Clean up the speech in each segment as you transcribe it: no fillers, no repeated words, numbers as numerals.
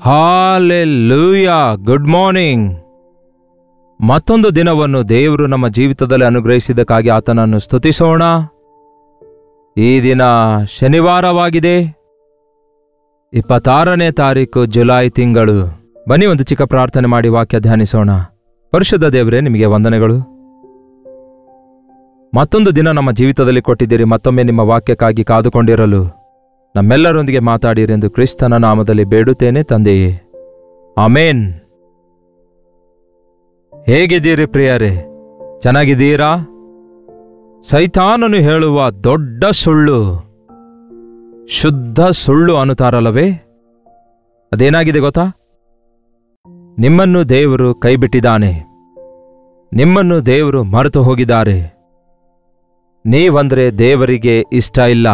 Hallelujah. Good morning. ಮತ್ತೊಂದು ದಿನವನ್ನು ದೇವರು ನಮ್ಮ ಜೀವಿತದಲ್ಲಿ ಅನುಗ್ರಹಿಸಿದ್ದಕ್ಕಾಗಿ ಆತನನ್ನು ಸ್ತುತಿಸೋಣ. ಈ ದಿನ ಶನಿವಾರವಾಗಿದೆ, 26ನೇ ತಾರೀಕು ಜುಲೈ ತಿಂಗಳು. ಬನ್ನಿ ಒಂದು ಚಿಕ್ಕ ಪ್ರಾರ್ಥನೆ ಮಾಡಿ ವಾಕ್ಯ ಧ್ಯಾನಿಸೋಣ. ಪರಿಶುದ್ಧ ದೇವರೇ, ನಿಮಗೆ ವಂದನೆಗಳು. ಮತ್ತೊಂದು ದಿನ ನಮ್ಮ ಜೀವಿತದಲ್ಲಿ ಕೊಟ್ಟಿದ್ದೀರಿ. ಮತ್ತೊಮ್ಮೆ ನಿಮ್ಮ ವಾಕ್ಯಕ್ಕಾಗಿ ಕಾದುಕೊಂಡಿರಲು ನಮ್ಮೆಲ್ಲರೊಂದಿಗೆ ಮಾತಾಡಿರೆಂದು ಕ್ರಿಸ್ತನ ನಾಮದಲ್ಲಿ ಬೇಡುತ್ತೇನೆ ತಂದೆಯೇ, ಆಮೇನ್. ಹೇಗಿದ್ದೀರಿ ಪ್ರಿಯರೇ? ಚೆನ್ನಾಗಿದ್ದೀರಾ? ಸೈತಾನನು ಹೇಳುವ ದೊಡ್ಡ ಸುಳ್ಳು ಶುದ್ಧ ಸುಳ್ಳು ಅನ್ನುತ್ತಾರಲ್ಲವೇ? ಅದೇನಾಗಿದೆ ಗೊತ್ತಾ? ನಿಮ್ಮನ್ನು ದೇವರು ಕೈಬಿಟ್ಟಿದ್ದಾನೆ, ನಿಮ್ಮನ್ನು ದೇವರು ಮರೆತು ಹೋಗಿದ್ದಾರೆ, ನೀವಂದ್ರೆ ದೇವರಿಗೆ ಇಷ್ಟ ಇಲ್ಲ.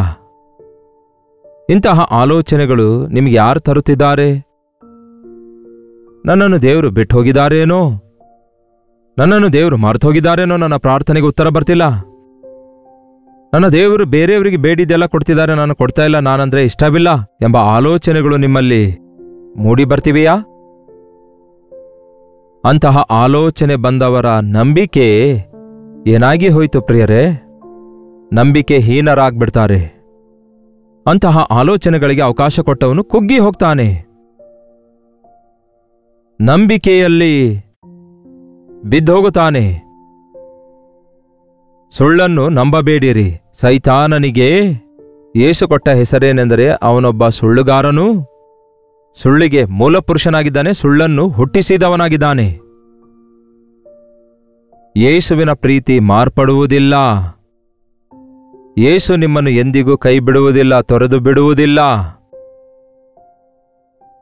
ಇಂತಹ ಆಲೋಚನೆಗಳು ನಿಮಗೆ ಯಾರು ತರುತ್ತಿದ್ದಾರೆ? ನನ್ನನ್ನು ದೇವರು ಬಿಟ್ಟು ಹೋಗಿದ್ದಾರೇನೋ, ನನ್ನನ್ನು ದೇವರು ಮರೆತು ಹೋಗಿದ್ದಾರೇನೋ, ನನ್ನ ಪ್ರಾರ್ಥನೆಗೆ ಉತ್ತರ ಬರ್ತಿಲ್ಲ, ನನ್ನ ದೇವರು ಬೇರೆಯವರಿಗೆ ಬೇಡಿದ್ದೆಲ್ಲ ಕೊಡ್ತಿದ್ದಾರೆ, ನಾನು ಕೊಡ್ತಾ ಇಲ್ಲ, ನಾನಂದ್ರೆ ಇಷ್ಟವಿಲ್ಲ ಎಂಬ ಆಲೋಚನೆಗಳು ನಿಮ್ಮಲ್ಲಿ ಮೂಡಿ ಬರ್ತಿವೆಯಾ? ಅಂತಹ ಆಲೋಚನೆ ಬಂದವರ ನಂಬಿಕೆ ಏನಾಗಿ ಹೋಯಿತು ಪ್ರಿಯರೇ? ನಂಬಿಕೆ ಹೀನರಾಗ್ಬಿಡ್ತಾರೆ. ಅಂತಹ ಆಲೋಚನೆಗಳಿಗೆ ಅವಕಾಶ ಕೊಟ್ಟವನು ಕುಗ್ಗಿ ಹೋಗ್ತಾನೆ. ನಂಬಿಕೆಯಲ್ಲಿ ಬಿದ್ದೋಗುತ್ತಾನೆ. ಸುಳ್ಳನ್ನು ನಂಬಬೇಡಿರಿ. ಸೈತಾನನಿಗೆ ಯೇಸು ಕೊಟ್ಟ ಹೆಸರೇನೆಂದರೆ ಅವನೊಬ್ಬ ಸುಳ್ಳುಗಾರನು, ಸುಳ್ಳಿಗೆ ಮೂಲಪುರುಷನಾಗಿದ್ದಾನೆ, ಸುಳ್ಳನ್ನು ಹುಟ್ಟಿಸಿದವನಾಗಿದ್ದಾನೆ. ಯೇಸುವಿನ ಪ್ರೀತಿ ಮಾರ್ಪಡುವುದಿಲ್ಲ. ಯೇಸು ನಿಮ್ಮನ್ನು ಎಂದಿಗೂ ಕೈ ಬಿಡುವುದಿಲ್ಲ, ತೊರೆದು ಬಿಡುವುದಿಲ್ಲ.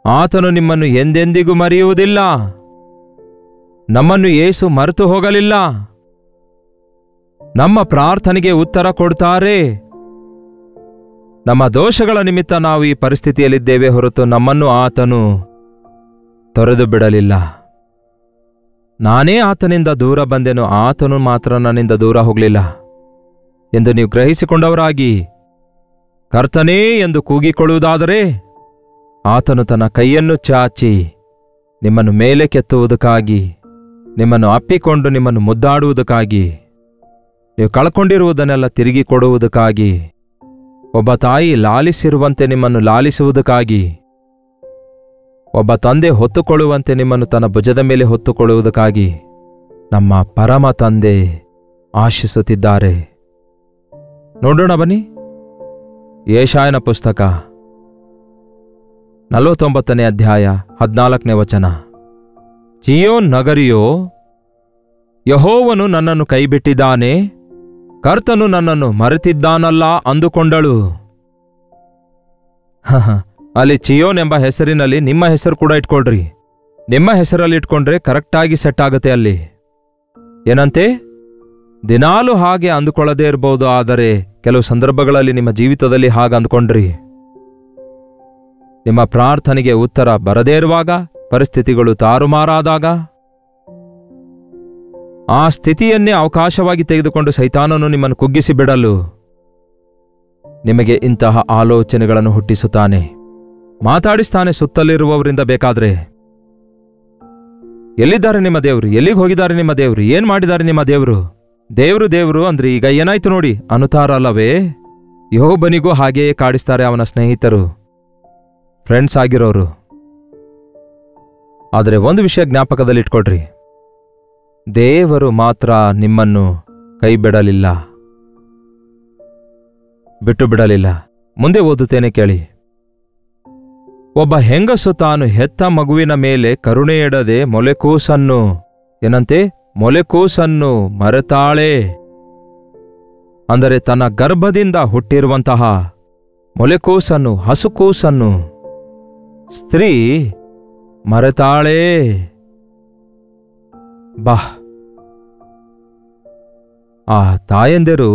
ಆತನು ನಿಮ್ಮನ್ನು ಎಂದೆಂದಿಗೂ ಮರೆಯುವುದಿಲ್ಲ. ನಮ್ಮನ್ನು ಯೇಸು ಮರೆತು ಹೋಗಲಿಲ್ಲ. ನಮ್ಮ ಪ್ರಾರ್ಥನೆಗೆ ಉತ್ತರ ಕೊಡ್ತಾರೆ. ನಮ್ಮ ದೋಷಗಳ ನಿಮಿತ್ತ ನಾವು ಈ ಪರಿಸ್ಥಿತಿಯಲ್ಲಿದ್ದೇವೆ ಹೊರತು ನಮ್ಮನ್ನು ಆತನು ತೊರೆದು ಬಿಡಲಿಲ್ಲ. ನಾನೇ ಆತನಿಂದ ದೂರ ಬಂದೆನು, ಆತನು ಮಾತ್ರ ನನ್ನಿಂದ ದೂರ ಹೋಗಲಿಲ್ಲ ಎಂದು ನೀವು ಗ್ರಹಿಸಿಕೊಂಡವರಾಗಿ ಕರ್ತನೇ ಎಂದು ಕೂಗಿಕೊಳ್ಳುವುದಾದರೆ ಆತನು ತನ್ನ ಕೈಯನ್ನು ಚಾಚಿ ನಿಮ್ಮನ್ನು ಮೇಲೆ ಕೆತ್ತುವುದಕ್ಕಾಗಿ, ನಿಮ್ಮನ್ನು ಅಪ್ಪಿಕೊಂಡು ನಿಮ್ಮನ್ನು ಮುದ್ದಾಡುವುದಕ್ಕಾಗಿ, ನೀವು ಕಳ್ಕೊಂಡಿರುವುದನ್ನೆಲ್ಲ ತಿರುಗಿ ಕೊಡುವುದಕ್ಕಾಗಿ, ಒಬ್ಬ ತಾಯಿ ಲಾಲಿಸಿರುವಂತೆ ನಿಮ್ಮನ್ನು ಲಾಲಿಸುವುದಕ್ಕಾಗಿ, ಒಬ್ಬ ತಂದೆ ಹೊತ್ತುಕೊಳ್ಳುವಂತೆ ನಿಮ್ಮನ್ನು ತನ್ನ ಭುಜದ ಮೇಲೆ ಹೊತ್ತುಕೊಳ್ಳುವುದಕ್ಕಾಗಿ ನಮ್ಮ ಪರಮ ತಂದೆ ಆಶಿಸುತ್ತಿದ್ದಾರೆ. ನೋಡೋಣ ಬನ್ನಿ. ಯೆಶಾಯನ ಪುಸ್ತಕ 49ನೇ ಅಧ್ಯಾಯ 14ನೇ ವಚನ. ಚೀಯೋನ್ ನಗರಿಯೋ, ಯೆಹೋವನು ನನ್ನನ್ನು ಕೈಬಿಟ್ಟಿದ್ದಾನೆ, ಕರ್ತನು ನನ್ನನ್ನು ಮರೆತಿದ್ದಾನಲ್ಲ ಅಂದುಕೊಂಡಳು. ಅಲ್ಲಿ ಚಿಯೋನ್ ಎಂಬ ಹೆಸರಿನಲ್ಲಿ ನಿಮ್ಮ ಹೆಸರು ಕೂಡ ಇಟ್ಕೊಳ್ರಿ. ನಿಮ್ಮ ಹೆಸರಲ್ಲಿ ಇಟ್ಕೊಂಡ್ರೆ ಕರೆಕ್ಟಾಗಿ ಸೆಟ್ ಆಗುತ್ತೆ ಅಲ್ಲಿ. ಏನಂತೆ? ದಿನಾಲೂ ಹಾಗೆ ಅಂದುಕೊಳ್ಳದೇ ಇರಬಹುದು, ಆದರೆ ಕೆಲವು ಸಂದರ್ಭಗಳಲ್ಲಿ ನಿಮ್ಮ ಜೀವಿತದಲ್ಲಿ ಹಾಗೆ ಅಂದ್ಕೊಂಡ್ರಿ. ನಿಮ್ಮ ಪ್ರಾರ್ಥನೆಗೆ ಉತ್ತರ ಬರದೇ ಇರುವಾಗ, ಪರಿಸ್ಥಿತಿಗಳು ತಾರುಮಾರಾದಾಗ, ಆ ಸ್ಥಿತಿಯನ್ನೇ ಅವಕಾಶವಾಗಿ ತೆಗೆದುಕೊಂಡು ಸೈತಾನನು ನಿಮ್ಮನ್ನು ಕುಗ್ಗಿಸಿ ಬಿಡಲು ನಿಮಗೆ ಇಂತಹ ಆಲೋಚನೆಗಳನ್ನು ಹುಟ್ಟಿಸುತ್ತಾನೆ, ಮಾತಾಡಿಸ್ತಾನೆ. ಸುತ್ತಲಿರುವವರಿಂದ ಬೇಕಾದ್ರೆ, ಎಲ್ಲಿದ್ದಾರೆ ನಿಮ್ಮ ದೇವರು, ಎಲ್ಲಿಗೆ ಹೋಗಿದ್ದಾರೆ ನಿಮ್ಮ ದೇವರು, ಏನ್ ಮಾಡಿದ್ದಾರೆ ನಿಮ್ಮ ದೇವರು, ದೇವರು ಅಂದ್ರೆ ಈಗ ಏನಾಯ್ತು ನೋಡಿ ಅನ್ನುತ್ತಾರಲ್ಲವೇ? ಯೋಬನಿಗೂ ಹಾಗೆಯೇ ಕಾಡಿಸ್ತಾರೆ ಅವನ ಸ್ನೇಹಿತರು, ಫ್ರೆಂಡ್ಸ್ ಆಗಿರೋರು. ಆದರೆ ಒಂದು ವಿಷಯ ಜ್ಞಾಪಕದಲ್ಲಿಟ್ಕೊಳ್ರಿ, ದೇವರು ಮಾತ್ರ ನಿಮ್ಮನ್ನು ಕೈ ಬಿಡಲಿಲ್ಲ, ಬಿಟ್ಟು ಬಿಡಲಿಲ್ಲ. ಮುಂದೆ ಓದುತ್ತೇನೆ ಕೇಳಿ. ಒಬ್ಬ ಹೆಂಗಸು ತಾನು ಹೆತ್ತ ಮಗುವಿನ ಮೇಲೆ ಕರುಣೆ ಇಡದೆ ಮೊಲೆಕೂಸನ್ನು, ಏನಂತೆ? ಮೊಲೆಕೂಸನ್ನು ಮರೆತಾಳೆ. ಅಂದರೆ ತನ್ನ ಗರ್ಭದಿಂದ ಹುಟ್ಟಿರುವಂತಹ ಮೊಲೆಕೂಸನ್ನು, ಹಸುಕೂಸನ್ನು ಸ್ತ್ರೀ ಮರೆತಾಳೇ. ಆ ತಾಯಂದಿರು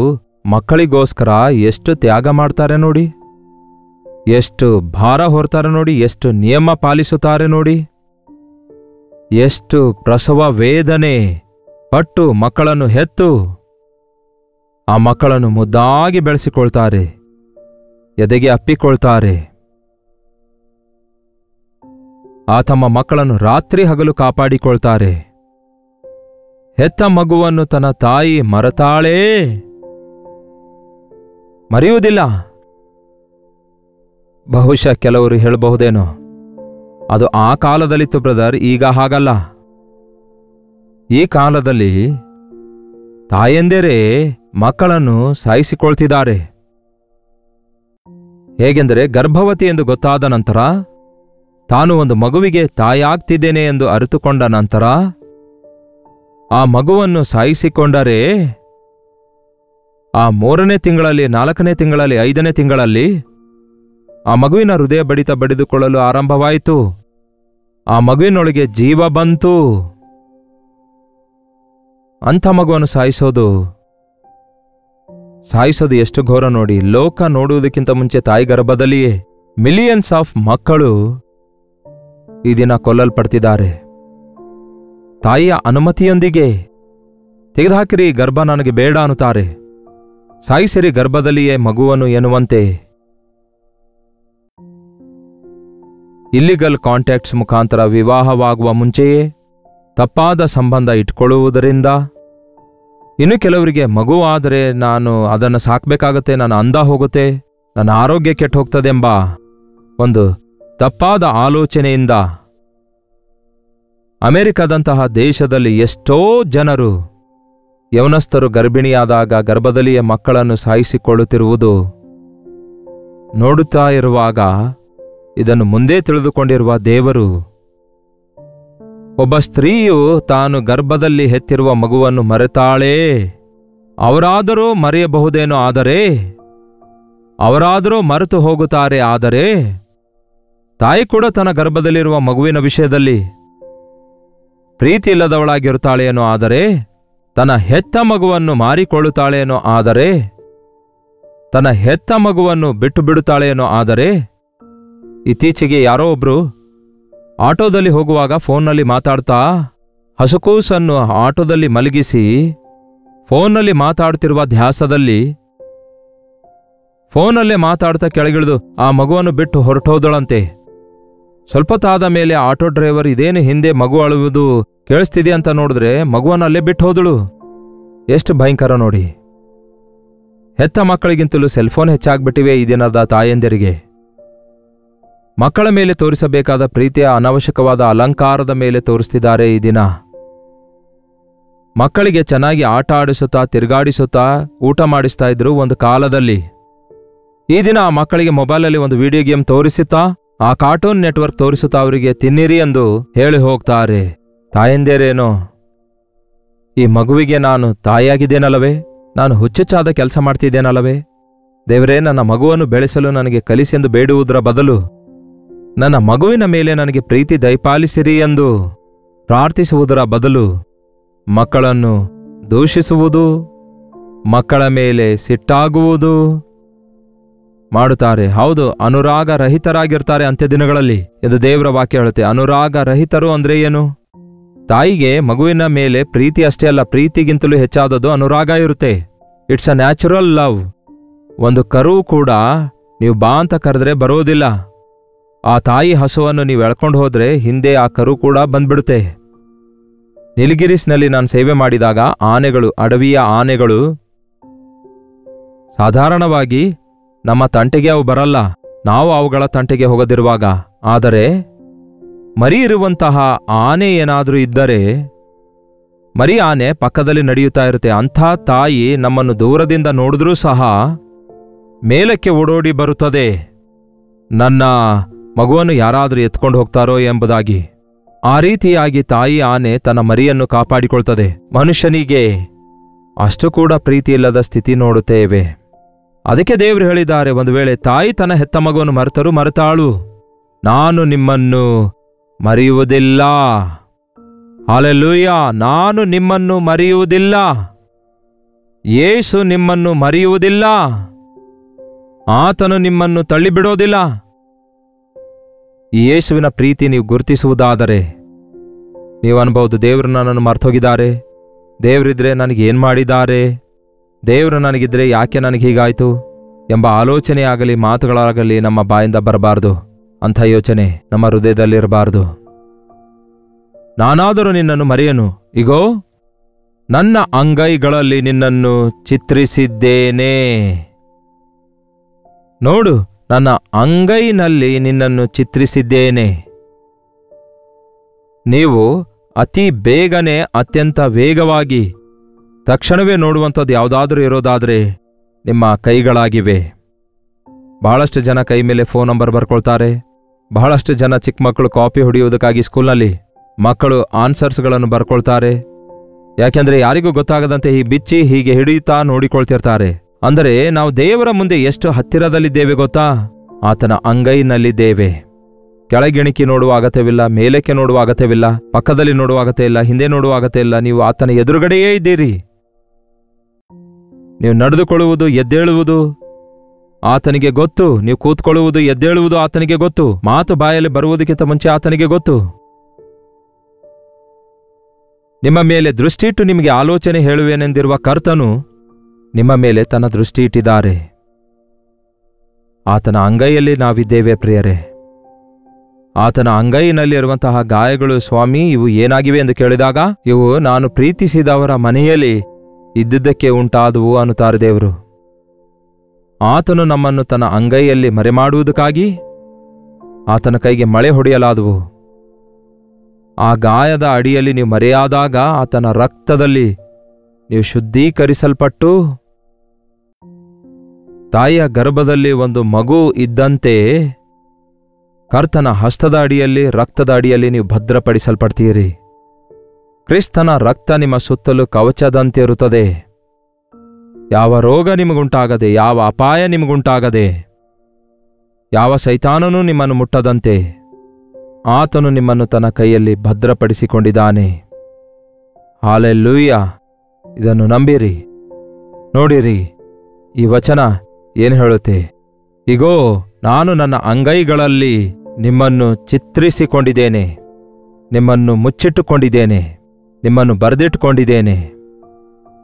ಮಕ್ಕಳಿಗೋಸ್ಕರ ಎಷ್ಟು ತ್ಯಾಗ ಮಾಡ್ತಾರೆ ನೋಡಿ, ಎಷ್ಟು ಭಾರ ಹೊರ್ತಾರೆ ನೋಡಿ, ಎಷ್ಟು ನಿಯಮ ಪಾಲಿಸುತ್ತಾರೆ ನೋಡಿ, ಎಷ್ಟು ಪ್ರಸವ ವೇದನೆ ಪಟ್ಟು ಮಕ್ಕಳನ್ನು ಹೆತ್ತು ಆ ಮಕ್ಕಳನ್ನು ಮುದ್ದಾಗಿ ಬೆಳೆಸಿಕೊಳ್ತಾರೆ, ಎದೆಗೆ ಅಪ್ಪಿಕೊಳ್ತಾರೆ. ತಮ್ಮ ಮಕ್ಕಳನ್ನು ರಾತ್ರಿ ಹಗಲು ಕಾಪಾಡಿಕೊಳ್ತಾರೆ. ಹೆತ್ತ ಮಗುವನ್ನು ತನ್ನ ತಾಯಿ ಮರೆತಾಳೇ? ಮರೆಯುವುದಿಲ್ಲ. ಬಹುಶಃ ಕೆಲವರು ಹೇಳಬಹುದೇನೋ, ಅದು ಆ ಕಾಲದಲ್ಲಿತ್ತು ಬ್ರದರ್, ಈಗ ಹಾಗಲ್ಲ. ಈ ಕಾಲದಲ್ಲಿ ತಾಯಂದಿರೇ ಮಕ್ಕಳನ್ನು ಸಾಯಿಸಿಕೊಳ್ತಿದ್ದಾರೆ. ಹೇಗೆಂದರೆ, ಗರ್ಭವತಿ ಎಂದು ಗೊತ್ತಾದ ನಂತರ, ತಾನು ಒಂದು ಮಗುವಿಗೆ ತಾಯಾಗ್ತಿದ್ದೇನೆ ಎಂದು ಅರಿತುಕೊಂಡ ನಂತರ ಆ ಮಗುವನ್ನು ಸಾಯಿಸಿಕೊಂಡರೆ, ಆ 3ನೇ ತಿಂಗಳಲ್ಲಿ, 4ನೇ ತಿಂಗಳಲ್ಲಿ, 5ನೇ ತಿಂಗಳಲ್ಲಿ ಆ ಮಗುವಿನ ಹೃದಯ ಬಡಿತ ಬಡಿದುಕೊಳ್ಳಲು ಆರಂಭವಾಯಿತು. ಆ ಮಗುವಿನೊಳಗೆ ಜೀವ ಬಂತು. ಅಂಥ ಮಗುವನ್ನು ಸಾಯಿಸೋದು ಎಷ್ಟು ಘೋರ ನೋಡಿ. ಲೋಕ ನೋಡುವುದಕ್ಕಿಂತ ಮುಂಚೆ ತಾಯಿ ಗರ್ಭದಲ್ಲಿಯೇ ಮಿಲಿಯನ್ಸ್ ಆಫ್ ಮಕ್ಕಳು ಈ ದಿನ ಕೊಲ್ಲಲ್ಪಡ್ತಿದ್ದಾರೆ. ತಾಯಿಯ ಅನುಮತಿಯೊಂದಿಗೆ ತೆಗೆದುಹಾಕಿರಿ, ಗರ್ಭ ನನಗೆ ಬೇಡ ಅನ್ನುತ್ತಾರೆ. ಸಾಯಿಸಿರಿ ಗರ್ಭದಲ್ಲಿಯೇ ಮಗುವನ್ನು ಎನ್ನುವಂತೆ ಇಲ್ಲಿಗಲ್ ಕಾಂಟ್ಯಾಕ್ಟ್ಸ್ ಮುಖಾಂತರ ವಿವಾಹವಾಗುವ ಮುಂಚೆಯೇ ತಪ್ಪಾದ ಸಂಬಂಧ ಇಟ್ಕೊಳ್ಳುವುದರಿಂದ, ಇನ್ನು ಕೆಲವರಿಗೆ ಮಗು ಆದರೆ ನಾನು ಅದನ್ನು ಸಾಕಬೇಕಾಗತ್ತೆ, ನನ್ನ ಅಂದ ಹೋಗುತ್ತೆ, ನನ್ನ ಆರೋಗ್ಯ ಕೆಟ್ಟು ಹೋಗ್ತದೆಂಬ ಒಂದು ತಪ್ಪಾದ ಆಲೋಚನೆಯಿಂದ ಅಮೆರಿಕದಂತಹ ದೇಶದಲ್ಲಿ ಎಷ್ಟೋ ಜನರು ಯೌವನಸ್ಥರು ಗರ್ಭಿಣಿಯಾದಾಗ ಗರ್ಭದಲ್ಲಿಯೇ ಮಕ್ಕಳನ್ನು ಸಾಯಿಸಿಕೊಳ್ಳುತ್ತಿರುವುದು ನೋಡುತ್ತಾ ಇರುವಾಗ, ಇದನ್ನು ಮುಂದೆ ತಿಳಿದುಕೊಂಡಿರುವ ದೇವರು, ಒಬ್ಬ ಸ್ತ್ರೀಯು ತಾನು ಗರ್ಭದಲ್ಲಿ ಹೆತ್ತಿರುವ ಮಗುವನ್ನು ಮರೆತಾಳೇ? ಅವರಾದರೂ ಮರೆಯಬಹುದೇನೋ, ಆದರೆ ಅವರಾದರೂ ಮರೆತು ಹೋಗುತ್ತಾರೆ. ಆದರೆ ತಾಯಿ ಕೂಡ ತನ್ನ ಗರ್ಭದಲ್ಲಿರುವ ಮಗುವಿನ ವಿಷಯದಲ್ಲಿ ಪ್ರೀತಿ ಇಲ್ಲದವಳಾಗಿರುತ್ತಾಳೇನೋ, ಆದರೆ ತನ್ನ ಹೆತ್ತ ಮಗುವನ್ನು ಮಾರಿಕೊಳ್ಳುತ್ತಾಳೇನೋ, ಆದರೆ ತನ್ನ ಹೆತ್ತ ಮಗುವನ್ನು ಬಿಟ್ಟು ಬಿಡುತ್ತಾಳೇನೋ. ಆದರೆ ಇತ್ತೀಚೆಗೆ ಯಾರೋ ಒಬ್ರು ಆಟೋದಲ್ಲಿ ಹೋಗುವಾಗ ಫೋನ್ನಲ್ಲಿ ಮಾತಾಡ್ತಾ ಹಸುಕೂಸನ್ನು ಆಟೋದಲ್ಲಿ ಮಲಗಿಸಿ ಫೋನ್ನಲ್ಲಿ ಮಾತಾಡ್ತಿರುವ ಧ್ಯಾಸದಲ್ಲಿ ಫೋನಲ್ಲೇ ಮಾತಾಡ್ತಾ ಕೆಳಗಿಳಿದು ಆ ಮಗುವನ್ನು ಬಿಟ್ಟು ಹೊರಟೋದಳಂತೆ. ಸ್ವಲ್ಪ ತಾದ ಮೇಲೆ ಆಟೋ ಡ್ರೈವರ್ ಇದೇನು ಹಿಂದೆ ಮಗು ಅಳುವುದು ಕೇಳಿಸ್ತಿದೆ ಅಂತ ನೋಡಿದ್ರೆ ಮಗುವನ್ನಲ್ಲೇ ಬಿಟ್ಟು ಹೋದಳು. ಎಷ್ಟು ಭಯಂಕರ ನೋಡಿ. ಹೆತ್ತ ಮಕ್ಕಳಿಗಿಂತಲೂ ಸೆಲ್ಫೋನ್ ಹೆಚ್ಚಾಗ್ಬಿಟ್ಟಿವೆ ಈ ದಿನದ ತಾಯಂದಿರಿಗೆ. ಮಕ್ಕಳ ಮೇಲೆ ತೋರಿಸಬೇಕಾದ ಪ್ರೀತಿಯ ಅನಾವಶ್ಯಕವಾದ ಅಲಂಕಾರದ ಮೇಲೆ ತೋರಿಸ್ತಿದ್ದಾರೆ ಈ ದಿನ. ಮಕ್ಕಳಿಗೆ ಚೆನ್ನಾಗಿ ಆಟ ಆಡಿಸುತ್ತಾ ತಿರುಗಾಡಿಸುತ್ತಾ ಊಟ ಮಾಡಿಸ್ತಾ ಇದ್ರು ಒಂದು ಕಾಲದಲ್ಲಿ. ಈ ದಿನ ಆ ಮಕ್ಕಳಿಗೆ ಮೊಬೈಲಲ್ಲಿ ಒಂದು ವಿಡಿಯೋ ಗೇಮ್ ತೋರಿಸುತ್ತಾ, ಆ ಕಾರ್ಟೂನ್ ನೆಟ್ವರ್ಕ್ ತೋರಿಸುತ್ತಾ ಅವರಿಗೆ ತಿನ್ನಿರಿ ಎಂದು ಹೇಳಿ ಹೋಗ್ತಾರೆ. ತಾಯಂದೇರೇನೋ, ಈ ಮಗುವಿಗೆ ನಾನು ತಾಯಿಯಾಗಿದ್ದೇನಲ್ಲವೇ? ನಾನು ಹುಚ್ಚುಚ್ಚಾದ ಕೆಲಸ ಮಾಡ್ತಿದ್ದೇನಲ್ಲವೇ? ದೇವರೇ, ನನ್ನ ಮಗುವನ್ನು ಬೆಳೆಸಲು ನನಗೆ ಕಲಿಸೆಂದು ಬೇಡುವುದರ ಬದಲು ನನ್ನ ಮಗುವಿನ ಮೇಲೆ ನನಗೆ ಪ್ರೀತಿ ದಯಪಾಲಿಸಿರಿ ಎಂದು ಪ್ರಾರ್ಥಿಸುವುದರ ಬದಲು ಮಕ್ಕಳನ್ನು ದೂಷಿಸುವುದು, ಮಕ್ಕಳ ಮೇಲೆ ಸಿಟ್ಟಾಗುವುದು ಮಾಡುತ್ತಾರೆ. ಹೌದು, ಅನುರಾಗ ರಹಿತರಾಗಿರ್ತಾರೆ ಅಂತ್ಯ ದಿನಗಳಲ್ಲಿ ಎಂದು ದೇವರ ವಾಕ್ಯ ಹೇಳುತ್ತೆ. ಅನುರಾಗ ರಹಿತರು ಅಂದ್ರೆ ಏನು? ತಾಯಿಗೆ ಮಗುವಿನ ಮೇಲೆ ಪ್ರೀತಿ ಅಷ್ಟೇ ಅಲ್ಲ, ಪ್ರೀತಿಗಿಂತಲೂ ಹೆಚ್ಚಾದದ್ದು ಅನುರಾಗ ಇರುತ್ತೆ. It's a natural love. ಒಂದು ಕರು ಕೂಡ ನೀವು ಬಾ ಅಂತ ಕರೆದ್ರೆ ಬರೋದಿಲ್ಲ. ಆ ತಾಯಿ ಹಸುವನ್ನು ನೀವು ಎಳ್ಕೊಂಡು ಹೋದ್ರೆ ಹಿಂದೆ ಆ ಕರು ಕೂಡ ಬಂದ್ಬಿಡುತ್ತೆ. ನೀಲಗಿರಿಸ್ನಲ್ಲಿ ನಾನು ಸೇವೆ ಮಾಡಿದಾಗ ಆನೆಗಳು, ಅಡವಿಯ ಆನೆಗಳು ಸಾಧಾರಣವಾಗಿ ನಮ್ಮ ತಂಟೆಗೆ ಅವು ಬರಲ್ಲ, ನಾವು ಅವುಗಳ ತಂಟೆಗೆ ಹೋಗದಿರುವಾಗ. ಆದರೆ ಮರಿ ಇರುವಂತಹ ಆನೆ ಏನಾದರೂ ಇದ್ದರೆ ಮರಿ ಆನೆ ಪಕ್ಕದಲ್ಲಿ ನಡೆಯುತ್ತಾ ಇರುತ್ತೆ. ಅಂಥ ತಾಯಿ ನಮ್ಮನ್ನು ದೂರದಿಂದ ನೋಡಿದ್ರೂ ಸಹ ಮೇಲಕ್ಕೆ ಓಡೋಡಿ ಬರುತ್ತದೆ, ನನ್ನ ಮಗುವನ್ನು ಯಾರಾದರೂ ಎತ್ಕೊಂಡು ಹೋಗ್ತಾರೋ ಎಂಬುದಾಗಿ. ಆ ರೀತಿಯಾಗಿ ತಾಯಿ ಆನೆ ತನ್ನ ಮರಿಯನ್ನು ಕಾಪಾಡಿಕೊಳ್ತದೆ. ಮನುಷ್ಯನಿಗೆ ಅಷ್ಟು ಕೂಡ ಪ್ರೀತಿ ಇಲ್ಲದ ಸ್ಥಿತಿ ನೋಡುತ್ತೇವೆ. ಅದಕ್ಕೆ ದೇವರು ಹೇಳಿದ್ದಾರೆ, ಒಂದು ವೇಳೆ ತಾಯಿ ತನ್ನ ಹೆತ್ತ ಮಗುವನ್ನು ಮರೆತರೂ ಮರೆತಾಳು, ನಾನು ನಿಮ್ಮನ್ನು ಮರೆಯುವುದಿಲ್ಲ. ಹಲ್ಲೆಲೂಯಾ, ನಾನು ನಿಮ್ಮನ್ನು ಮರೆಯುವುದಿಲ್ಲ. ಯೇಸು ನಿಮ್ಮನ್ನು ಮರೆಯುವುದಿಲ್ಲ. ಆತನು ನಿಮ್ಮನ್ನು ತಳ್ಳಿಬಿಡೋದಿಲ್ಲ. ಈ ಯೇಸುವಿನ ಪ್ರೀತಿ ನೀವು ಗುರುತಿಸುವುದಾದರೆ ನೀವು ಅನ್ಬಹುದು, ದೇವರು ನನ್ನನ್ನು ಮರ್ತೋಗಿದ್ದಾರೆ, ದೇವರಿದ್ರೆ ನನಗೇನು ಮಾಡಿದ್ದಾರೆ, ದೇವರು ನನಗಿದ್ರೆ ಯಾಕೆ ನನಗೆ ಹೀಗಾಯಿತು ಎಂಬ ಆಲೋಚನೆಯಾಗಲಿ ಮಾತುಗಳಾಗಲಿ ನಮ್ಮ ಬಾಯಿಂದ ಬರಬಾರ್ದು. ಅಂಥ ಯೋಚನೆ ನಮ್ಮ ಹೃದಯದಲ್ಲಿರಬಾರ್ದು. ನಾನಾದರೂ ನಿನ್ನನ್ನು ಮರೆಯನು. ಇಗೋ, ನನ್ನ ಅಂಗೈಗಳಲ್ಲಿ ನಿನ್ನನ್ನು ಚಿತ್ರಿಸಿದ್ದೇನೆ. ನೋಡು, ನನ್ನ ಅಂಗೈನಲ್ಲಿ ನಿನ್ನನ್ನು ಚಿತ್ರಿಸಿದ್ದೇನೆ. ನೀವು ಅತಿ ಬೇಗನೆ, ಅತ್ಯಂತ ವೇಗವಾಗಿ, ತಕ್ಷಣವೇ ನೋಡುವಂಥದ್ದು ಯಾವುದಾದ್ರೂ ಇರೋದಾದರೆ ನಿಮ್ಮ ಕೈಗಳಾಗಿವೆ. ಬಹಳಷ್ಟು ಜನ ಕೈ ಮೇಲೆ ಫೋನ್ ನಂಬರ್ ಬರ್ಕೊಳ್ತಾರೆ. ಬಹಳಷ್ಟು ಜನ ಚಿಕ್ಕ ಮಕ್ಕಳು ಕಾಪಿ ಹೊಡೆಯುವುದಕ್ಕಾಗಿ ಸ್ಕೂಲ್ನಲ್ಲಿ ಮಕ್ಕಳು ಆನ್ಸರ್ಸ್ಗಳನ್ನು ಬರ್ಕೊಳ್ತಾರೆ. ಯಾಕೆಂದರೆ ಯಾರಿಗೂ ಗೊತ್ತಾಗದಂತೆ ಹೀಗೆ ಬಿಚ್ಚಿ ಹೀಗೆ ಹಿಡಿಯುತ್ತಾ ನೋಡಿಕೊಳ್ತಿರ್ತಾರೆ. ಅಂದರೆ ನಾವು ದೇವರ ಮುಂದೆ ಎಷ್ಟು ಹತ್ತಿರದಲ್ಲಿದ್ದೇವೆ ಗೊತ್ತಾ? ಆತನ ಅಂಗೈನಲ್ಲಿದ್ದೇವೆ. ಕೆಳಗಿಣಿಕಿ ನೋಡುವ ಅಗತ್ಯವಿಲ್ಲ, ಮೇಲಕ್ಕೆ ನೋಡುವ ಅಗತ್ಯವಿಲ್ಲ, ಪಕ್ಕದಲ್ಲಿ ನೋಡುವ ಅಗತ್ಯ ಇಲ್ಲ, ಹಿಂದೆ ನೋಡುವ ಅಗತ್ಯ ಇಲ್ಲ. ನೀವು ಆತನ ಎದುರುಗಡೆಯೇ ಇದ್ದೀರಿ. ನೀವು ನಡೆದುಕೊಳ್ಳುವುದು, ಎದ್ದೇಳುವುದು ಆತನಿಗೆ ಗೊತ್ತು. ನೀವು ಕೂತ್ಕೊಳ್ಳುವುದು, ಎದ್ದೇಳುವುದು ಆತನಿಗೆ ಗೊತ್ತು. ಮಾತು ಬಾಯಲ್ಲಿ ಬರುವುದಕ್ಕಿಂತ ಮುಂಚೆ ಆತನಿಗೆ ಗೊತ್ತು. ನಿಮ್ಮ ಮೇಲೆ ದೃಷ್ಟಿಯಿಟ್ಟು ನಿಮಗೆ ಆಲೋಚನೆ ಹೇಳುವೇನೆಂದಿರುವ ಕರ್ತನು ನಿಮ್ಮ ಮೇಲೆ ತನ್ನ ದೃಷ್ಟಿ ಇಟ್ಟಿದ್ದಾರೆ. ಆತನ ಅಂಗೈಯಲ್ಲಿ ನಾವಿದ್ದೇವೆ ಪ್ರಿಯರೇ. ಆತನ ಅಂಗೈನಲ್ಲಿರುವಂತಹ ಗಾಯಗಳು, ಸ್ವಾಮಿ ಇವು ಏನಾಗಿವೆ ಎಂದು ಕೇಳಿದಾಗ, ಇವು ನಾನು ಪ್ರೀತಿಸಿದವರ ಮನೆಯಲ್ಲಿ ಇದ್ದುದಕ್ಕೆ ಉಂಟಾದವು ಅನ್ನುತ್ತಾರೆ ದೇವರು. ಆತನು ನಮ್ಮನ್ನು ತನ್ನ ಅಂಗೈಯಲ್ಲಿ ಮರೆಮಾಡುವುದಕ್ಕಾಗಿ ಆತನ ಕೈಗೆ ಮಳೆ ಹೊಡೆಯಲಾದವು. ಆ ಗಾಯದ ಅಡಿಯಲ್ಲಿ ನೀವು ಮರೆಯಾದಾಗ ಆತನ ರಕ್ತದಲ್ಲಿ ನೀವು ಶುದ್ಧೀಕರಿಸಲ್ಪಟ್ಟು ತಾಯಿಯ ಗರ್ಭದಲ್ಲಿ ಒಂದು ಮಗು ಇದ್ದಂತೆ ಕರ್ತನ ಹಸ್ತದ ಅಡಿಯಲ್ಲಿ, ರಕ್ತದ ಅಡಿಯಲ್ಲಿ ನೀವು ಭದ್ರಪಡಿಸಲ್ಪಡ್ತೀರಿ. ಕ್ರಿಸ್ತನ ರಕ್ತ ನಿಮ್ಮ ಸುತ್ತಲೂ ಕವಚದಂತಿರುತ್ತದೆ. ಯಾವ ರೋಗ ನಿಮಗುಂಟಾಗದೆ, ಯಾವ ಅಪಾಯ ನಿಮಗುಂಟಾಗದೆ, ಯಾವ ಸೈತಾನನೂ ನಿಮ್ಮನ್ನು ಮುಟ್ಟದಂತೆ ಆತನು ನಿಮ್ಮನ್ನು ತನ್ನ ಕೈಯಲ್ಲಿ ಭದ್ರಪಡಿಸಿಕೊಂಡಿದ್ದಾನೆ. ಹಾಲೆಲೂಯ. ಇದನ್ನು ನಂಬಿರಿ. ನೋಡಿರಿ, ಈ ವಚನ ಏನು ಹೇಳುತ್ತೆ? ಇಗೋ, ನಾನು ನನ್ನ ಅಂಗೈಗಳಲ್ಲಿ ನಿಮ್ಮನ್ನು ಚಿತ್ರಿಸಿಕೊಂಡಿದ್ದೇನೆ, ನಿಮ್ಮನ್ನು ಮುಚ್ಚಿಟ್ಟುಕೊಂಡಿದ್ದೇನೆ, ನಿಮ್ಮನ್ನು ಬರೆದಿಟ್ಟುಕೊಂಡಿದ್ದೇನೆ,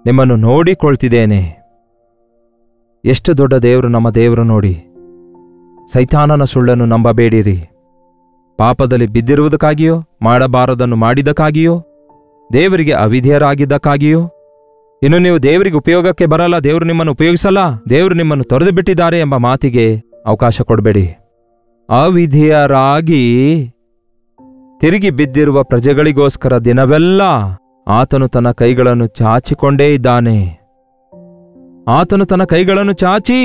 ನಿಮ್ಮನ್ನು ನೋಡಿಕೊಳ್ತಿದ್ದೇನೆ. ಎಷ್ಟು ದೊಡ್ಡ ದೇವರು ನಮ್ಮ ದೇವರು ನೋಡಿ. ಸೈತಾನನ ಸುಳ್ಳನ್ನು ನಂಬಬೇಡಿರಿ. ಪಾಪದಲ್ಲಿ ಬಿದ್ದಿರುವುದಕ್ಕಾಗಿಯೋ, ಮಾಡಬಾರದನ್ನು ಮಾಡಿದ್ದಕ್ಕಾಗಿಯೋ, ದೇವರಿಗೆ ಅವಿಧೇಯರಾಗಿದ್ದಕ್ಕಾಗಿಯೋ, ಇನ್ನು ನೀವು ದೇವರಿಗೆ ಉಪಯೋಗಕ್ಕೆ ಬರಲ್ಲ, ದೇವರು ನಿಮ್ಮನ್ನು ಉಪಯೋಗಿಸಲ್ಲ, ದೇವರು ನಿಮ್ಮನ್ನು ತೊರೆದು ಬಿಟ್ಟಿದ್ದಾರೆ ಎಂಬ ಮಾತಿಗೆ ಅವಕಾಶ ಕೊಡಬೇಡಿ. ಅವಿಧೇಯರಾಗಿ ತಿರುಗಿ ಬಿದ್ದಿರುವ ಪ್ರಜೆಗಳಿಗೋಸ್ಕರ ದಿನವೆಲ್ಲ ಆತನು ತನ್ನ ಕೈಗಳನ್ನು ಚಾಚಿಕೊಂಡೇ ಇದ್ದಾನೆ. ಆತನು ತನ್ನ ಕೈಗಳನ್ನು ಚಾಚಿ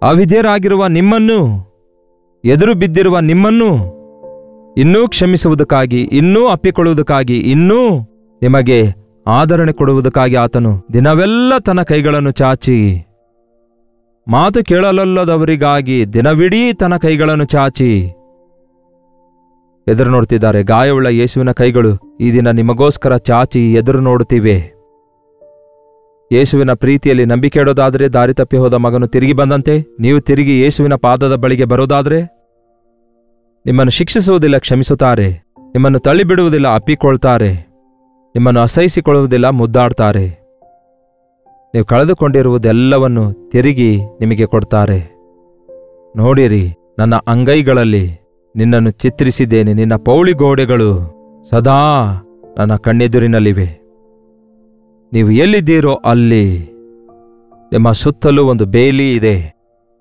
ಅವಿಧೇಯರಾಗಿರುವ ನಿಮ್ಮನ್ನು, ಎದುರು ಬಿದ್ದಿರುವ ನಿಮ್ಮನ್ನು ಇನ್ನೂ ಕ್ಷಮಿಸುವುದಕ್ಕಾಗಿ, ಇನ್ನೂ ಅಪ್ಪಿಕೊಳ್ಳುವುದಕ್ಕಾಗಿ, ಇನ್ನೂ ನಿಮಗೆ ಆದರಣೆ ಕೊಡುವುದಕ್ಕಾಗಿ ಆತನು ದಿನವೆಲ್ಲ ತನ್ನ ಕೈಗಳನ್ನು ಚಾಚಿ, ಮಾತು ಕೇಳಲಲ್ಲದವರಿಗಾಗಿ ದಿನವಿಡೀ ತನ್ನ ಕೈಗಳನ್ನು ಚಾಚಿ ಎದುರು ನೋಡ್ತಿದ್ದಾರೆ. ಗಾಯವುಳ್ಳ ಯೇಸುವಿನ ಕೈಗಳು ಈ ದಿನ ನಿಮಗೋಸ್ಕರ ಚಾಚಿ ಎದುರು ನೋಡುತ್ತಿವೆ. ಯೇಸುವಿನ ಪ್ರೀತಿಯಲ್ಲಿ ನಂಬಿಕೆ ಇಡೋದಾದರೆ ದಾರಿ ತಪ್ಪಿ ಹೋದ ಮಗನು ತಿರುಗಿ ಬಂದಂತೆ ನೀವು ತಿರುಗಿ ಯೇಸುವಿನ ಪಾದದ ಬಳಿಗೆ ಬರೋದಾದರೆ ನಿಮ್ಮನ್ನು ಶಿಕ್ಷಿಸುವುದಿಲ್ಲ, ಕ್ಷಮಿಸುತ್ತಾರೆ. ನಿಮ್ಮನ್ನು ತಳ್ಳಿಬಿಡುವುದಿಲ್ಲ, ಅಪ್ಪಿಕೊಳ್ತಾರೆ. ನಿಮ್ಮನ್ನು ಅಸಹಿಸಿಕೊಳ್ಳುವುದಿಲ್ಲ, ಮುದ್ದಾಡ್ತಾರೆ. ನೀವು ಕಳೆದುಕೊಂಡಿರುವುದೆಲ್ಲವನ್ನು ತಿರುಗಿ ನಿಮಗೆ ಕೊಡ್ತಾರೆ. ನೋಡಿರಿ, ನನ್ನ ಅಂಗೈಗಳಲ್ಲಿ ನಿನ್ನನ್ನು ಚಿತ್ರಿಸಿದ್ದೇನೆ. ನಿನ್ನ ಪೌಳಿಗೋಡೆಗಳು ಸದಾ ನನ್ನ ಕಣ್ಣೆದುರಿನಲ್ಲಿವೆ. ನೀವು ಎಲ್ಲಿದ್ದೀರೋ ಅಲ್ಲಿ ನಿಮ್ಮ ಸುತ್ತಲೂ ಒಂದು ಬೇಲಿ ಇದೆ.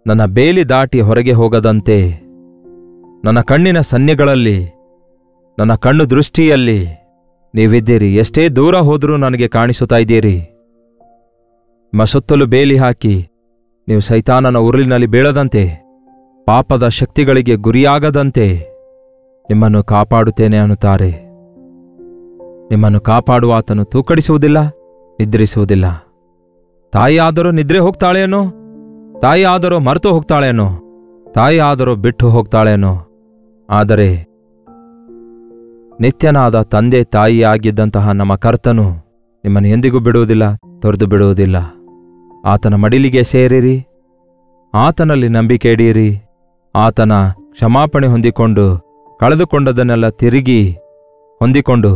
ನನ್ನ ಬೇಲಿ ದಾಟಿ ಹೊರಗೆ ಹೋಗದಂತೆ ನನ್ನ ಕಣ್ಣಿನ ಸನ್ನೆಗಳಲ್ಲಿ, ನನ್ನ ಕಣ್ಣು ದೃಷ್ಟಿಯಲ್ಲಿ ನೀವಿದ್ದೀರಿ. ಎಷ್ಟೇ ದೂರ ಹೋದರೂ ನನಗೆ ಕಾಣಿಸುತ್ತಾ ಇದ್ದೀರಿ. ನಿಮ್ಮ ಸುತ್ತಲೂ ಬೇಲಿ ಹಾಕಿ ನೀವು ಸೈತಾನನ ಉರುಳಿನಲ್ಲಿ ಬೀಳದಂತೆ, ಪಾಪದ ಶಕ್ತಿಗಳಿಗೆ ಗುರಿಯಾಗದಂತೆ ನಿಮ್ಮನ್ನು ಕಾಪಾಡುತ್ತೇನೆ ಅನ್ನುತ್ತಾರೆ. ನಿಮ್ಮನ್ನು ಕಾಪಾಡುವ ಆತನು ತೂಕಡಿಸುವುದಿಲ್ಲ, ನಿದ್ರಿಸುವುದಿಲ್ಲ. ತಾಯಿ ಆದರೂ ನಿದ್ರೆ ಹೋಗ್ತಾಳೇನೋ, ತಾಯಿ ಆದರೂ ಮರೆತು ಹೋಗ್ತಾಳೇನೋ, ತಾಯಿ ಆದರೂ ಬಿಟ್ಟು ಹೋಗ್ತಾಳೇನೋ. ಆದರೆ ನಿತ್ಯನಾದ ತಂದೆ ತಾಯಿಯಾಗಿದ್ದಂತಹ ನಮ್ಮ ಕರ್ತನು ನಿಮ್ಮನ್ನು ಎಂದಿಗೂ ಬಿಡುವುದಿಲ್ಲ, ತೊರೆದು ಬಿಡುವುದಿಲ್ಲ. ಆತನ ಮಡಿಲಿಗೆ ಸೇರಿರಿ, ಆತನಲ್ಲಿ ನಂಬಿಕೆ ಇಡೀರಿ, ಆತನ ಕ್ಷಮಾಪಣೆ ಹೊಂದಿಕೊಂಡು ಕಳೆದುಕೊಂಡದನ್ನೆಲ್ಲ ತಿರುಗಿ ಹೊಂದಿಕೊಂಡು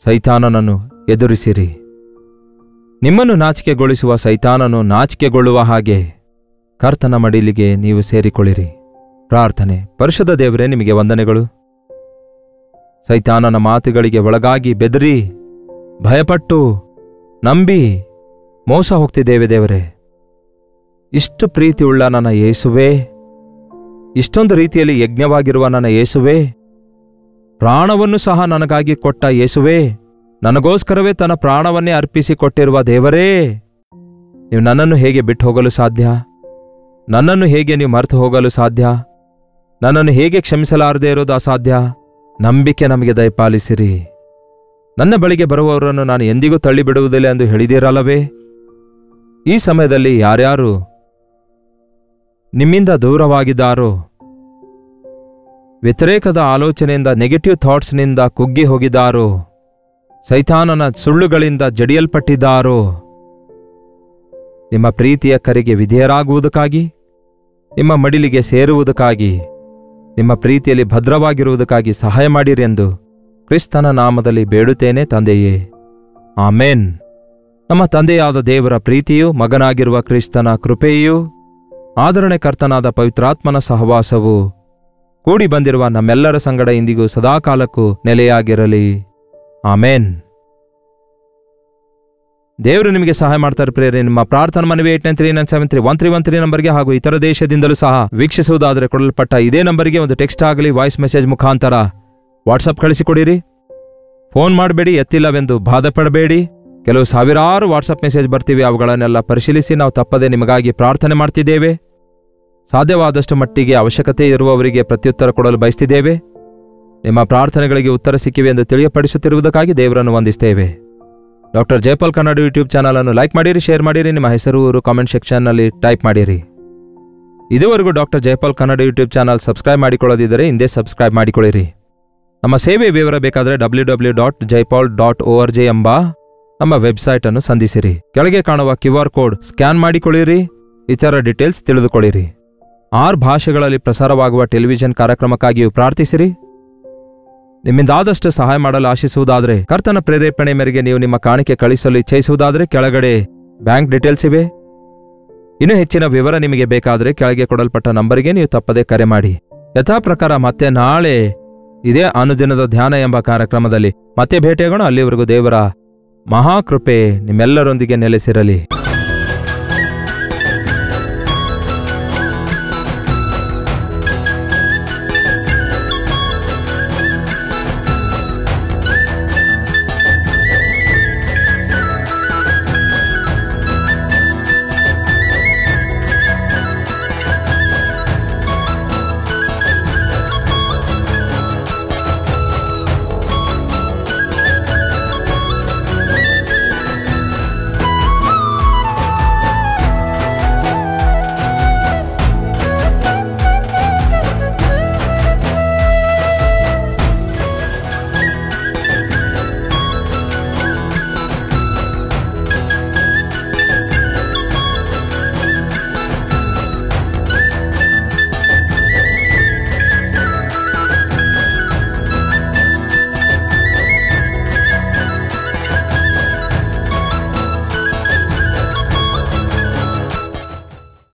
ಸೈತಾನನನ್ನು ಎದುರಿಸಿರಿ. ನಿಮ್ಮನ್ನು ನಾಚಿಕೆಗೊಳಿಸುವ ಸೈತಾನನು ನಾಚಿಕೆಗೊಳ್ಳುವ ಹಾಗೆ ಕರ್ತನ ಮಡಿಲಿಗೆ ನೀವು ಸೇರಿಕೊಳ್ಳಿರಿ. ಪ್ರಾರ್ಥನೆ. ಪರಿಶುದ್ಧ ದೇವರೇ, ನಿಮಗೆ ವಂದನೆಗಳು. ಸೈತಾನನ ಮಾತುಗಳಿಗೆ ಒಳಗಾಗಿ ಬೆದರಿ ಭಯಪಟ್ಟು ನಂಬಿ ಮೋಸ ಹೋಗ್ತಿದ್ದೇವೆ ದೇವರೇ. ಇಷ್ಟು ಪ್ರೀತಿಯುಳ್ಳ ನನ್ನ ಯೇಸುವೇ, ಇಷ್ಟೊಂದು ರೀತಿಯಲ್ಲಿ ಯಜ್ಞವಾಗಿರುವ ನನ್ನ ಯೇಸುವೇ, ಪ್ರಾಣವನ್ನು ಸಹ ನನಗಾಗಿ ಕೊಟ್ಟ ಯೇಸುವೇ, ನನಗೋಸ್ಕರವೇ ತನ್ನ ಪ್ರಾಣವನ್ನೇ ಅರ್ಪಿಸಿ ಕೊಟ್ಟಿರುವ ದೇವರೇ, ನೀವು ನನ್ನನ್ನು ಹೇಗೆ ಬಿಟ್ಟು ಹೋಗಲು ಸಾಧ್ಯ? ನನ್ನನ್ನು ಹೇಗೆ ನೀವು ಮರೆತು ಹೋಗಲು ಸಾಧ್ಯ? ನನ್ನನ್ನು ಹೇಗೆ ಕ್ಷಮಿಸಲಾರದೆ ಇರೋದು ಅಸಾಧ್ಯ? ನಂಬಿಕೆ ನಮಗೆ ದಯಪಾಲಿಸಿರಿ. ನನ್ನ ಬಳಿಗೆ ಬರುವವರನ್ನು ನಾನು ಎಂದಿಗೂ ತಳ್ಳಿಬಿಡುವುದಿಲ್ಲ ಎಂದು ಹೇಳಿದಿರಲ್ಲವೇ? ಈ ಸಮಯದಲ್ಲಿ ಯಾರ್ಯಾರು ನಿಮ್ಮಿಂದ ದೂರವಾಗಿದ್ದಾರೋ, ವ್ಯತಿರೇಕದ ಆಲೋಚನೆಯಿಂದ ನೆಗೆಟಿವ್ ಥಾಟ್ಸ್ನಿಂದ ಕುಗ್ಗಿ ಹೋಗಿದ್ದಾರೋ, ಸೈತಾನನ ಸುಳ್ಳುಗಳಿಂದ ಜಡಿಯಲ್ಪಟ್ಟಿದ್ದಾರೋ, ನಿಮ್ಮ ಪ್ರೀತಿಯ ಕರೆಗೆ ವಿಧೇಯರಾಗುವುದಕ್ಕಾಗಿ, ನಿಮ್ಮ ಮಡಿಲಿಗೆ ಸೇರುವುದಕ್ಕಾಗಿ, ನಿಮ್ಮ ಪ್ರೀತಿಯಲ್ಲಿ ಭದ್ರವಾಗಿರುವುದಕ್ಕಾಗಿ ಸಹಾಯ ಮಾಡಿರೆಂದು ಕ್ರಿಸ್ತನ ನಾಮದಲ್ಲಿ ಬೇಡುತ್ತೇನೆ ತಂದೆಯೇ. ಆಮೇನ್. ನಮ್ಮ ತಂದೆಯಾದ ದೇವರ ಪ್ರೀತಿಯೂ ಮಗನಾಗಿರುವ ಕ್ರಿಸ್ತನ ಕೃಪೆಯೂ ಆದರಣೆಕರ್ತನಾದ ಪವಿತ್ರಾತ್ಮನ ಸಹವಾಸವು ಕೂಡಿ ಬಂದಿರುವ ನಮ್ಮೆಲ್ಲರ ಸಂಗಡ ಇಂದಿಗೂ ಸದಾಕಾಲಕ್ಕೂ ನೆಲೆಯಾಗಿರಲಿ. ಆಮೇನ್. ದೇವರು ನಿಮಗೆ ಸಹಾಯ ಮಾಡ್ತಾರೆ ಪ್ರೇರೆ. ನಿಮ್ಮ ಪ್ರಾರ್ಥನಾ ಮನವಿ 8939731313 ನಂಬರ್ಗೆ ಹಾಗೂ ಇತರ ದೇಶದಿಂದಲೂ ಸಹ ವೀಕ್ಷಿಸುವುದಾದರೆ ಕೊಡಲ್ಪಟ್ಟ ಇದೇ ನಂಬರಿಗೆ ಒಂದು ಟೆಕ್ಸ್ಟ್ ಆಗಲಿ ವಾಯ್ಸ್ ಮೆಸೇಜ್ ಮುಖಾಂತರ ವಾಟ್ಸಪ್ ಕಳಿಸಿಕೊಡಿರಿ. ಫೋನ್ ಮಾಡಬೇಡಿ, ಎತ್ತಿಲ್ಲವೆಂದು ಬಾಧಪಡಬೇಡಿ. ಕೆಲವು ಸಾವಿರಾರು ವಾಟ್ಸಪ್ ಮೆಸೇಜ್ ಬರ್ತೀವಿ, ಅವುಗಳನ್ನೆಲ್ಲ ಪರಿಶೀಲಿಸಿ ನಾವು ತಪ್ಪದೆ ನಿಮಗಾಗಿ ಪ್ರಾರ್ಥನೆ ಮಾಡ್ತಿದ್ದೇವೆ. ಸಾಧ್ಯವಾದಷ್ಟು ಮಟ್ಟಿಗೆ ಅವಶ್ಯಕತೆ ಇರುವವರಿಗೆ ಪ್ರತ್ಯುತ್ತರ ಕೊಡಲು ಬಯಸ್ತಿದ್ದೇವೆ. ನಿಮ್ಮ ಪ್ರಾರ್ಥನೆಗಳಿಗೆ ಉತ್ತರ ಸಿಕ್ಕಿವೆ ಎಂದು ತಿಳಿಯಪಡಿಸುತ್ತಿರುವುದಕ್ಕಾಗಿ ದೇವರನ್ನು ವಂದಿಸ್ತೇವೆ. ಡಾಕ್ಟರ್ ಜೈಪಾಲ್ ಕನ್ನಡ ಯೂಟ್ಯೂಬ್ ಚಾನಲನ್ನು ಲೈಕ್ ಮಾಡಿರಿ, ಶೇರ್ ಮಾಡಿರಿ, ನಿಮ್ಮ ಹೆಸರು ಊರು ಕಾಮೆಂಟ್ ಸೆಕ್ಷನ್ನಲ್ಲಿ ಟೈಪ್ ಮಾಡಿರಿ. ಇದುವರೆಗೂ doctor Jaipal Kannada YouTube channel subscribe ಮಾಡಿಕೊಳ್ಳದಿದ್ದರೆ ಹಿಂದೆ ಸಬ್ಸ್ಕ್ರೈಬ್ ಮಾಡಿಕೊಳ್ಳಿರಿ. ನಮ್ಮ ಸೇವೆ ವಿವರ ಬೇಕಾದರೆ www.jaipal.org ಎಂಬ ನಮ್ಮ ವೆಬ್ಸೈಟನ್ನು ಸಂಧಿಸಿರಿ. ಕೆಳಗೆ ಕಾಣುವ QR ಕೋಡ್ ಸ್ಕ್ಯಾನ್ ಮಾಡಿಕೊಳ್ಳಿರಿ. ಇತರ ಡೀಟೇಲ್ಸ್ ತಿಳಿದುಕೊಳ್ಳಿರಿ. 6 ಭಾಷೆಗಳಲ್ಲಿ ಪ್ರಸಾರವಾಗುವ ಟೆಲಿವಿಷನ್ ಕಾರ್ಯಕ್ರಮಕ್ಕಾಗಿಯೂ ಪ್ರಾರ್ಥಿಸಿರಿ. ನಿಮ್ಮಿಂದಾದಷ್ಟು ಸಹಾಯ ಮಾಡಲು ಆಶಿಸುವುದಾದರೆ, ಕರ್ತನ ಪ್ರೇರೇಪಣೆ ಮೇರೆಗೆ ನೀವು ನಿಮ್ಮ ಕಾಣಿಕೆ ಕಳಿಸಲು ಇಚ್ಛಿಸುವುದಾದರೆ ಕೆಳಗಡೆ ಬ್ಯಾಂಕ್ ಡೀಟೇಲ್ಸ್ ಇವೆ. ಇನ್ನೂ ಹೆಚ್ಚಿನ ವಿವರ ನಿಮಗೆ ಬೇಕಾದರೆ ಕೆಳಗೆ ಕೊಡಲ್ಪಟ್ಟ ನಂಬರಿಗೆ ನೀವು ತಪ್ಪದೆ ಕರೆ ಮಾಡಿ. ಯಥಾಪ್ರಕಾರ ಮತ್ತೆ ನಾಳೆ ಇದೇ ಅನುದಿನದ ಧ್ಯಾನ ಎಂಬ ಕಾರ್ಯಕ್ರಮದಲ್ಲಿ ಮತ್ತೆ ಭೇಟಿಯಾಗೋಣ. ಅಲ್ಲಿವರೆಗೂ ದೇವರ ಮಹಾಕೃಪೆ ನಿಮ್ಮೆಲ್ಲರೊಂದಿಗೆ ನೆಲೆಸಿರಲಿ.